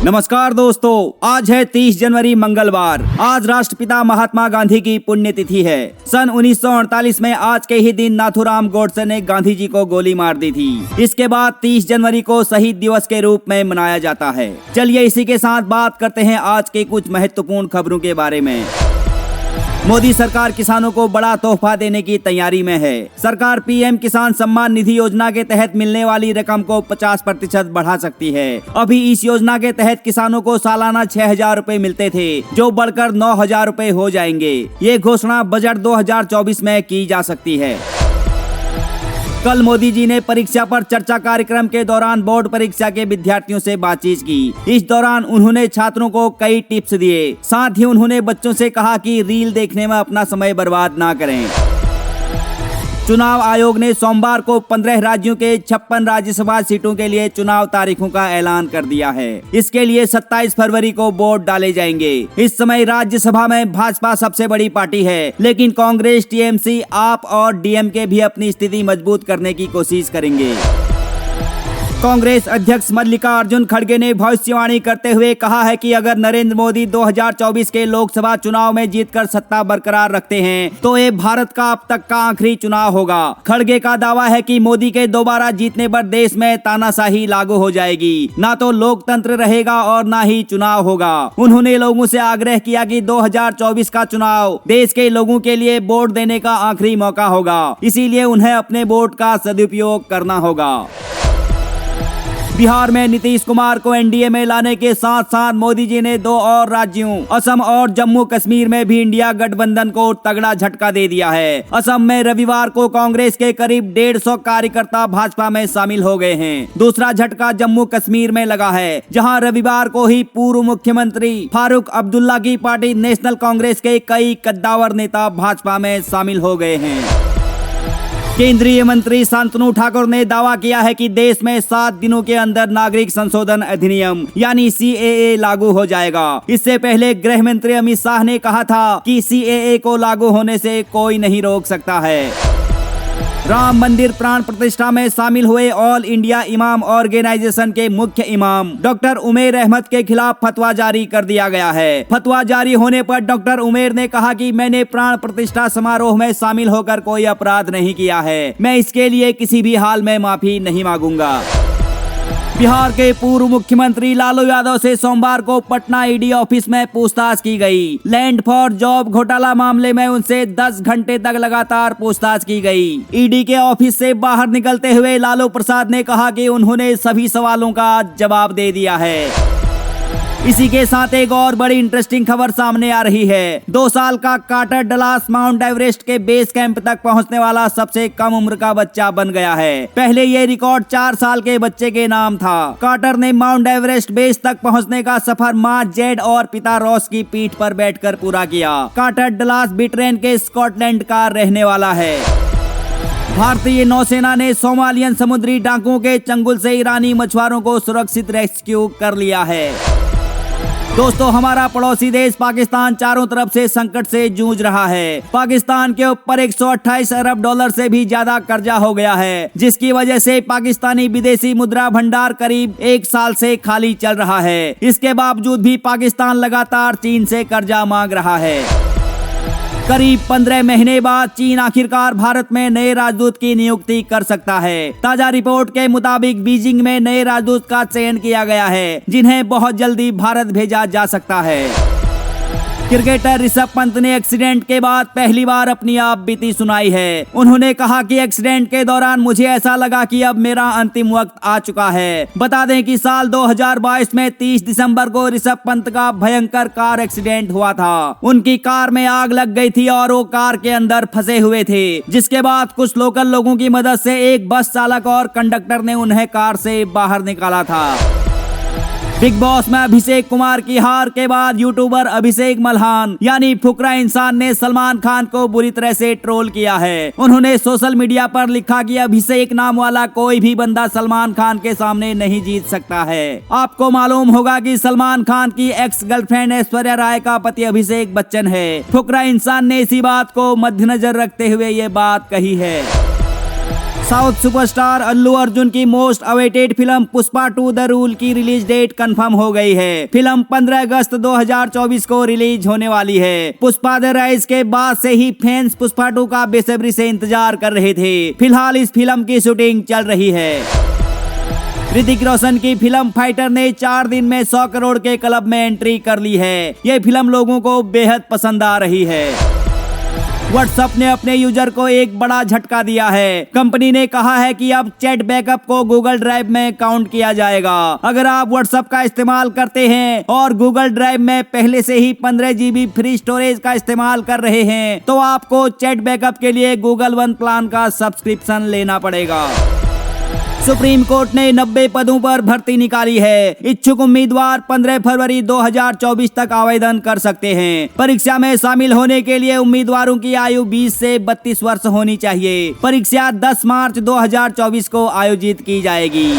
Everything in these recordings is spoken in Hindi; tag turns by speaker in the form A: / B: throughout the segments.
A: नमस्कार दोस्तों, आज है 30 जनवरी मंगलवार। आज राष्ट्रपिता महात्मा गांधी की पुण्यतिथि है। सन 1948 में आज के ही दिन नाथूराम गोडसे ने गांधी जी को गोली मार दी थी। इसके बाद 30 जनवरी को शहीद दिवस के रूप में मनाया जाता है। चलिए इसी के साथ बात करते हैं आज के कुछ महत्वपूर्ण खबरों के बारे में। मोदी सरकार किसानों को बड़ा तोहफा देने की तैयारी में है। सरकार पीएम किसान सम्मान निधि योजना के तहत मिलने वाली रकम को 50% बढ़ा सकती है। अभी इस योजना के तहत किसानों को सालाना 6,000 रुपए मिलते थे, जो बढ़कर 9,000 रुपए हो जाएंगे। ये घोषणा बजट 2024 में की जा सकती है। कल मोदी जी ने परीक्षा पर चर्चा कार्यक्रम के दौरान बोर्ड परीक्षा के विद्यार्थियों से बातचीत की। इस दौरान उन्होंने छात्रों को कई टिप्स दिए। साथ ही उन्होंने बच्चों से कहा कि रील देखने में अपना समय बर्बाद ना करें। चुनाव आयोग ने सोमवार को 15 राज्यों के 56 राज्यसभा सीटों के लिए चुनाव तारीखों का ऐलान कर दिया है। इसके लिए 27 फरवरी को वोट डाले जाएंगे। इस समय राज्यसभा में भाजपा सबसे बड़ी पार्टी है, लेकिन कांग्रेस, टीएमसी, आप और डीएमके भी अपनी स्थिति मजबूत करने की कोशिश करेंगे। कांग्रेस अध्यक्ष मल्लिकार्जुन खड़गे ने भविष्यवाणी करते हुए कहा है कि अगर नरेंद्र मोदी 2024 के लोकसभा चुनाव में जीतकर सत्ता बरकरार रखते हैं तो ये भारत का अब तक का आखिरी चुनाव होगा। खड़गे का दावा है कि मोदी के दोबारा जीतने पर देश में तानाशाही लागू हो जाएगी। ना तो लोकतंत्र रहेगा और ना ही चुनाव होगा। उन्होंने लोगों से आग्रह किया कि 2024 का चुनाव देश के लोगों के लिए वोट देने का आखिरी मौका होगा, इसीलिए उन्हें अपने वोट का सदुपयोग करना होगा। बिहार में नीतीश कुमार को एनडीए में लाने के साथ साथ मोदी जी ने 2 और राज्यों असम और जम्मू कश्मीर में भी इंडिया गठबंधन को तगड़ा झटका दे दिया है। असम में रविवार को कांग्रेस के करीब 150 कार्यकर्ता भाजपा में शामिल हो गए हैं। दूसरा झटका जम्मू कश्मीर में लगा है, जहां रविवार को ही पूर्व मुख्यमंत्री फारूक अब्दुल्ला की पार्टी नेशनल कांग्रेस के कई कद्दावर नेता भाजपा में शामिल हो गए हैं। केंद्रीय मंत्री शांतनु ठाकुर ने दावा किया है कि देश में 7 दिनों के अंदर नागरिक संशोधन अधिनियम यानी सीएए लागू हो जाएगा। इससे पहले गृह मंत्री अमित शाह ने कहा था कि सीएए को लागू होने से कोई नहीं रोक सकता है। राम मंदिर प्राण प्रतिष्ठा में शामिल हुए ऑल इंडिया इमाम ऑर्गेनाइजेशन के मुख्य इमाम डॉक्टर उमेर अहमद के खिलाफ फतवा जारी कर दिया गया है। फतवा जारी होने पर डॉक्टर उमेर ने कहा कि मैंने प्राण प्रतिष्ठा समारोह में शामिल होकर कोई अपराध नहीं किया है। मैं इसके लिए किसी भी हाल में माफी नहीं मांगूंगा। बिहार के पूर्व मुख्यमंत्री लालू यादव से सोमवार को पटना ईडी ऑफिस में पूछताछ की गई। लैंड फॉर जॉब घोटाला मामले में उनसे 10 घंटे तक लगातार पूछताछ की गई। ईडी के ऑफिस से बाहर निकलते हुए लालू प्रसाद ने कहा कि उन्होंने सभी सवालों का जवाब दे दिया है। इसी के साथ एक और बड़ी इंटरेस्टिंग खबर सामने आ रही है। 2 साल का कार्टर डलास माउंट एवरेस्ट के बेस कैंप तक पहुंचने वाला सबसे कम उम्र का बच्चा बन गया है। पहले ये रिकॉर्ड 4 साल के बच्चे के नाम था। कार्टर ने माउंट एवरेस्ट बेस तक पहुंचने का सफर मां जेड और पिता रॉस की पीठ पर बैठकर पूरा किया। कार्टर डलास ब्रिटेन के स्कॉटलैंड का रहने वाला है। भारतीय नौसेना ने सोमालियन समुद्री डाकुओं के चंगुल से ईरानी मछुआरों को सुरक्षित रेस्क्यू कर लिया है। दोस्तों, हमारा पड़ोसी देश पाकिस्तान चारों तरफ से संकट से जूझ रहा है। पाकिस्तान के ऊपर 128 अरब डॉलर से भी ज्यादा कर्जा हो गया है, जिसकी वजह से पाकिस्तानी विदेशी मुद्रा भंडार करीब 1 साल से खाली चल रहा है। इसके बावजूद भी पाकिस्तान लगातार चीन से कर्जा मांग रहा है। करीब 15 महीने बाद चीन आखिरकार भारत में नए राजदूत की नियुक्ति कर सकता है। ताजा रिपोर्ट के मुताबिक बीजिंग में नए राजदूत का चयन किया गया है, जिन्हें बहुत जल्दी भारत भेजा जा सकता है। क्रिकेटर ऋषभ पंत ने एक्सीडेंट के बाद पहली बार अपनी आप बीती सुनाई है। उन्होंने कहा कि एक्सीडेंट के दौरान मुझे ऐसा लगा कि अब मेरा अंतिम वक्त आ चुका है। बता दें कि साल 2022 में 30 दिसंबर को ऋषभ पंत का भयंकर कार एक्सीडेंट हुआ था। उनकी कार में आग लग गई थी और वो कार के अंदर फंसे हुए थे, जिसके बाद कुछ लोकल लोगों की मदद से एक बस चालक और कंडक्टर ने उन्हें कार से बाहर निकाला था। बिग बॉस में अभिषेक कुमार की हार के बाद यूट्यूबर अभिषेक मल्हान यानी फुकरा इंसान ने सलमान खान को बुरी तरह से ट्रोल किया है। उन्होंने सोशल मीडिया पर लिखा कि अभिषेक नाम वाला कोई भी बंदा सलमान खान के सामने नहीं जीत सकता है। आपको मालूम होगा कि सलमान खान की एक्स गर्लफ्रेंड ऐश्वर्या राय का पति अभिषेक बच्चन है। फुकरा इंसान ने इसी बात को मद्देनजर रखते हुए ये बात कही है। साउथ सुपरस्टार अल्लू अर्जुन की most awaited film Pushpa 2 the rule की रिलीज डेट कंफर्म हो गई है। फिल्म 15 अगस्त 2024 को रिलीज होने वाली है। पुष्पा द राइज के बाद से ही फैंस पुष्पा 2 का बेसब्री से इंतजार कर रहे थे। फिलहाल इस फिल्म की शूटिंग चल रही है। ऋतिक रोशन की फिल्म फाइटर ने 4 दिन में 100 करोड़ के क्लब में एंट्री कर ली है। ये फिल्म लोगों को बेहद पसंद आ रही है। व्हाट्सएप ने अपने यूजर को एक बड़ा झटका दिया है। कंपनी ने कहा है कि अब चैट बैकअप को गूगल ड्राइव में काउंट किया जाएगा। अगर आप व्हाट्सएप का इस्तेमाल करते हैं और गूगल ड्राइव में पहले से ही 15 GB फ्री स्टोरेज का इस्तेमाल कर रहे हैं तो आपको चैट बैकअप के लिए गूगल वन प्लान का सब्सक्रिप्शन लेना पड़ेगा। सुप्रीम कोर्ट ने 90 पदों पर भर्ती निकाली है। इच्छुक उम्मीदवार 15 फरवरी 2024 तक आवेदन कर सकते हैं। परीक्षा में शामिल होने के लिए उम्मीदवारों की आयु 20 से 32 वर्ष होनी चाहिए। परीक्षा 10 मार्च 2024 को आयोजित की जाएगी।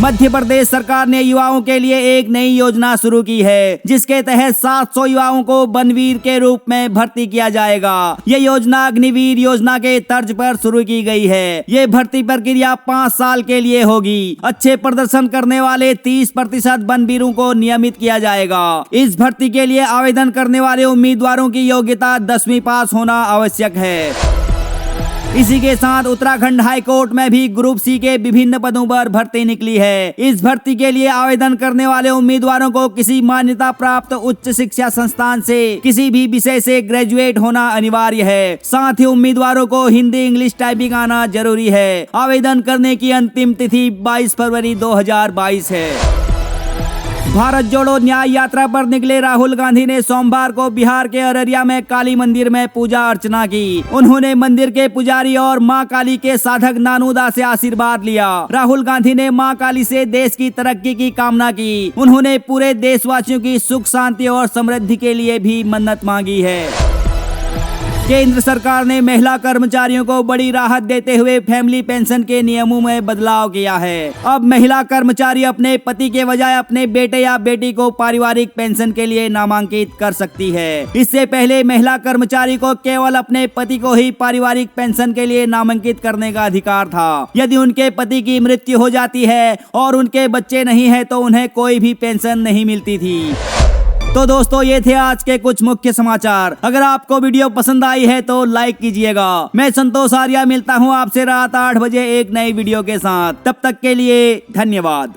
A: मध्य प्रदेश सरकार ने युवाओं के लिए एक नई योजना शुरू की है, जिसके तहत 700 युवाओं को बनवीर के रूप में भर्ती किया जाएगा। ये योजना अग्निवीर योजना के तर्ज पर शुरू की गई है। ये भर्ती प्रक्रिया 5 साल के लिए होगी। अच्छे प्रदर्शन करने वाले 30% बनवीरों को नियमित किया जाएगा। इस भर्ती के लिए आवेदन करने वाले उम्मीदवारों की योग्यता 10वीं पास होना आवश्यक है। इसी के साथ उत्तराखंड हाई कोर्ट में भी ग्रुप सी के विभिन्न पदों पर भर्ती निकली है। इस भर्ती के लिए आवेदन करने वाले उम्मीदवारों को किसी मान्यता प्राप्त उच्च शिक्षा संस्थान से किसी भी विषय से ग्रेजुएट होना अनिवार्य है। साथ ही उम्मीदवारों को हिंदी इंग्लिश टाइपिंग आना जरूरी है। आवेदन करने की अंतिम तिथि 22 फरवरी 2022 है। भारत जोड़ो न्याय यात्रा पर निकले राहुल गांधी ने सोमवार को बिहार के अररिया में काली मंदिर में पूजा अर्चना की। उन्होंने मंदिर के पुजारी और मां काली के साधक नानूदा से आशीर्वाद लिया। राहुल गांधी ने मां काली से देश की तरक्की की कामना की। उन्होंने पूरे देशवासियों की सुख शांति और समृद्धि के लिए भी मन्नत मांगी है। केंद्र सरकार ने महिला कर्मचारियों को बड़ी राहत देते हुए फैमिली पेंशन के नियमों में बदलाव किया है। अब महिला कर्मचारी अपने पति के बजाय अपने बेटे या बेटी को पारिवारिक पेंशन के लिए नामांकित कर सकती है। इससे पहले महिला कर्मचारी को केवल अपने पति को ही पारिवारिक पेंशन के लिए नामांकित करने का अधिकार था। यदि उनके पति की मृत्यु हो जाती है और उनके बच्चे नहीं है तो उन्हें कोई भी पेंशन नहीं मिलती थी। तो दोस्तों, ये थे आज के कुछ मुख्य समाचार। अगर आपको वीडियो पसंद आई है तो लाइक कीजिएगा। मैं संतोष आर्या मिलता हूँ आपसे रात 8 बजे एक नई वीडियो के साथ। तब तक के लिए धन्यवाद।